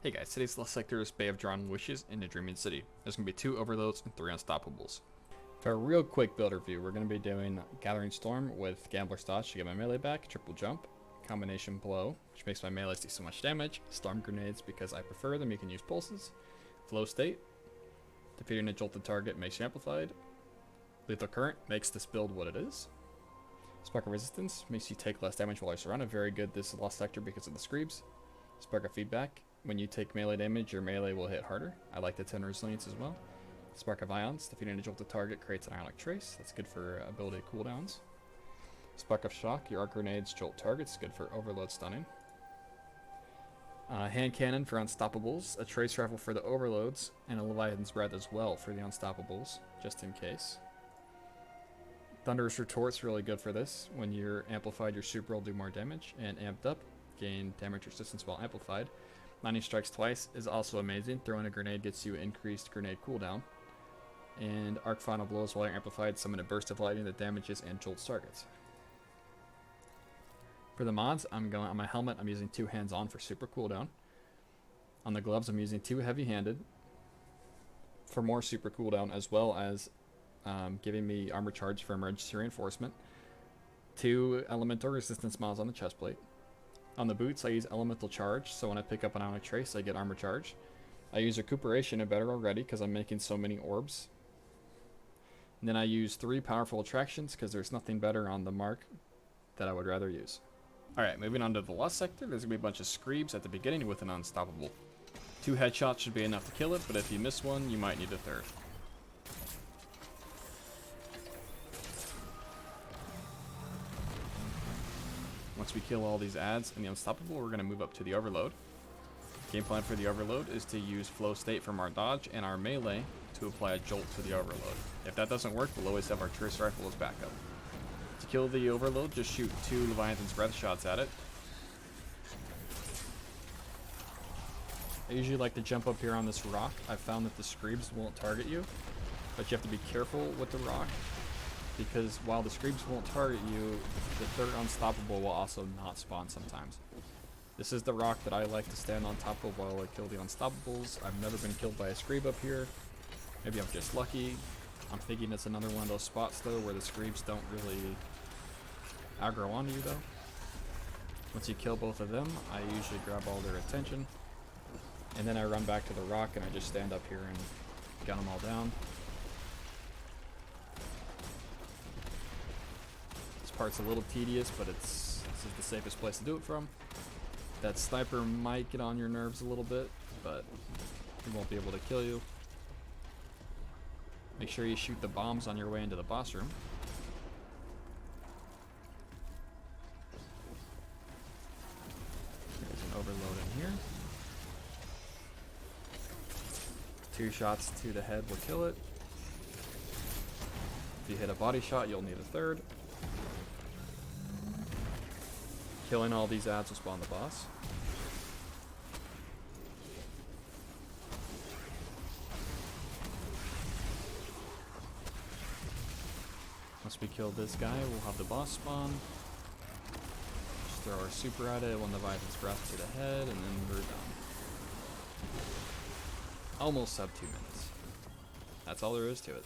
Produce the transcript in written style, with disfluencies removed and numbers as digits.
Hey guys, today's Lost Sector is Bay of Drawn Wishes in the Dreaming City. There's going to be 2 overloads and 3 unstoppables. For a real quick build review, we're going to be doing Gathering Storm with Gambler's Dodge to get my melee back, Triple Jump, Combination Blow, which makes my melees do so much damage, Storm Grenades because I prefer them, you can use Pulses, Flow State, defeating a jolted target makes you amplified, Lethal Current makes this build what it is, Spark of Resistance makes you take less damage while you're surrounded, very good this Lost Sector because of the Screebs, Spark of Feedback, when you take melee damage, your melee will hit harder. I like the 10 resilience as well. Spark of Ions, defeating a jolted target creates an ionic trace. That's good for ability cooldowns. Spark of Shock, your arc grenades jolt targets, good for overload stunning. Hand Cannon for unstoppables, a trace rifle for the overloads, and a Leviathan's Breath as well for the unstoppables, just in case. Thunderous Retort's really good for this. When you're amplified, your super will do more damage, and amped up, gain damage resistance while amplified. Lightning Strikes twice is also amazing. Throwing a grenade gets you increased grenade cooldown. And Arc Final Blows while you're amplified, summon a burst of lightning that damages and jolts targets. For the mods, on my helmet, I'm using 2 hands-on for super cooldown. On the gloves, I'm using 2 heavy-handed for more super cooldown, as well as giving me armor charge for emergency reinforcement. 2 elemental resistance mods on the chest plate. On the boots, I use Elemental Charge, so when I pick up an Ionic Trace, I get Armor Charge. I use Recuperation and better already, because I'm making so many orbs. And then I use 3 Powerful Attractions, because there's nothing better on the mark that I would rather use. Alright, moving on to the Lost Sector, there's going to be a bunch of Screebs at the beginning with an Unstoppable. 2 headshots should be enough to kill it, but if you miss one, you might need a third. Once we kill all these adds in the Unstoppable, we're going to move up to the Overload. Game plan for the Overload is to use Flow State from our dodge and our melee to apply a jolt to the Overload. If that doesn't work, we'll always have our Trace Rifle as backup. To kill the Overload, just shoot 2 Leviathan's Breath shots at it. I usually like to jump up here on this rock. I've found that the Screebs won't target you, but you have to be careful with the rock, because while the Screebs won't target you, the third Unstoppable will also not spawn sometimes. This is the rock that I like to stand on top of while I kill the Unstoppables. I've never been killed by a Screeb up here. Maybe I'm just lucky. I'm thinking it's another one of those spots though where the Screebs don't really aggro onto you though. Once you kill both of them, I usually grab all their attention. And then I run back to the rock and I just stand up here and gun them all down. Part's a little tedious, but this is the safest place to do it from. That sniper might get on your nerves a little bit, but he won't be able to kill you. Make sure you shoot the bombs on your way into the boss room. There's an overload in here. 2 shots to the head will kill it. If you hit a body shot, you'll need a third. Killing all these adds will spawn the boss. Once we kill this guy, we'll have the boss spawn. Just throw our super at it, one Leviathan's Breath to the head, and then we're done. Almost sub 2 minutes. That's all there is to it.